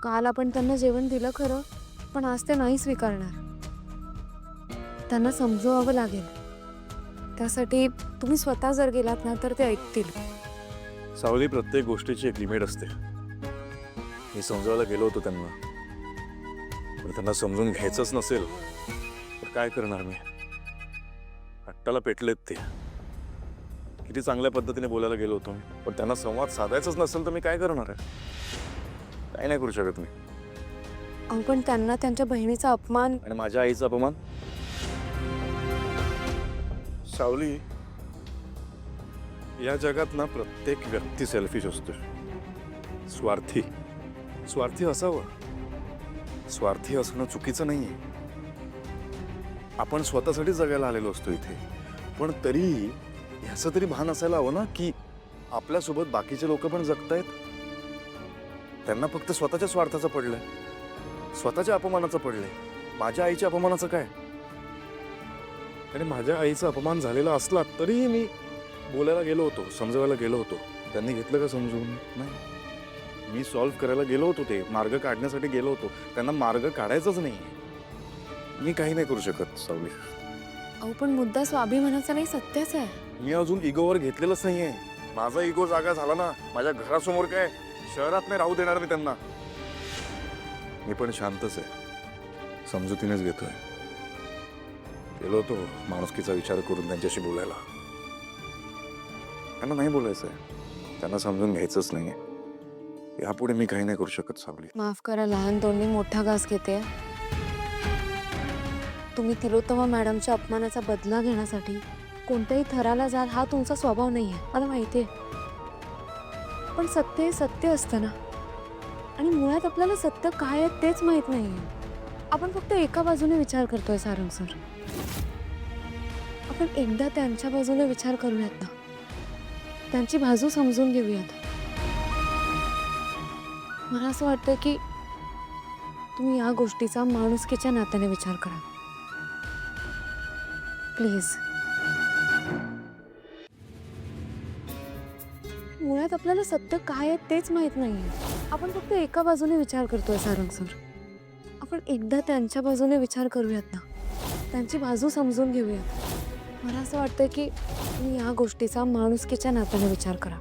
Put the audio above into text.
काल आपण त्यांना जेवण दिलं खरं, पण आज ते नाही स्वीकारणार. त्यांना समजवावं लागेल. त्यासाठी तुम्ही स्वतः जर गेलात ना तर ते ऐकतील. सावली, प्रत्येक गोष्टीची एक लिमिट असते. मी समजावायला गेलो होतो त्यांना, पण त्यांना समजून घ्यायचंच नसेल तर काय करणार मी? हट्टाला पेटलेत ते. किती चांगल्या पद्धतीने बोलायला गेलो होतो मी, पण त्यांना संवाद साधायचाच नसेल तर मी काय करणार आहे? काय नाही करू शकत मी. अहो पण त्यांना त्यांच्या बहिणीचा अपमान. आणि माझ्या आईचा अपमान? सावली, या जगात ना प्रत्येक व्यक्ती सेल्फिश असतो. स्वार्थी स्वार्थी असावं. स्वार्थी असणं चुकीचं नाहीये. आपण स्वतःसाठी जगायला आलेलो असतो इथे, पण तरी ह्याचं तरी भान असायला हवं ना की आपल्यासोबत बाकीचे लोक पण जगतायत. त्यांना फक्त स्वतःच्या स्वार्थाचं पडलंय, स्वतःच्या अपमानाचं पडलंय. माझ्या आईच्या अपमानाचं काय? आणि माझ्या आईचा अपमान झालेला असला तरीही मी बोलायला गेलो होतो, समजवायला गेलो होतो. त्यांनी घेतलं का समजून? नाही. मी सॉल्व्ह करायला गेलो होतो, ते मार्ग काढण्यासाठी गेलो होतो. त्यांना मार्ग काढायचाच नाही. मी काही नाही करू शकत सावली. अहो पण मुद्दा स्वाभिमानाचा नाही, सत्याचा आहे. मी अजून इगोवर घेतलेलंच नाहीये. माझा इगो जागा झाला ना माझ्या घरासमोर, काय शहरात नाही राहू देणार मी त्यांना. मी पण शांतच आहे, समजुतीनेच घेतोय. गेलो होतो माणुसकीचा विचार करून त्यांच्याशी बोलायला. त्यांना नाही बोलायचंय, त्यांना समजून घ्यायचंच नाहीये. यापुढे मी काही नाही करू शकत सावली. माफ करा, लहान तोंडी मोठा घास घेते. तुम्ही तिलोत्तमा मॅडमच्या अपमानाचा बदला घेण्यासाठी कोणत्याही थराला जाल हा तुमचा स्वभाव नाहीये, मला माहितीये. पण सत्य हे सत्य असतं ना, आणि मुळात आपल्याला सत्य काय आहे तेच माहित नाहीये. आपण फक्त एका बाजूने विचार करतोय सारंग सर. आपण एकदा त्यांच्या बाजूने विचार करूयात ना, त्यांची बाजू समजून घेऊयात. मला असं वाटतं की तुम्ही या गोष्टीचा माणुसकीच्या नात्याने विचार करा प्लीज. मुळात आपल्याला सत्य काय आहे तेच माहित नाहीये. आपण फक्त एका बाजूने विचार करतोय सारंग सर. आपण एकदा त्यांच्या बाजूने विचार करूयात ना, त्यांची बाजू समजून घेऊयात. मला असं वाटतं की तुम्ही या गोष्टीचा माणुसकीच्या नात्याने विचार करा.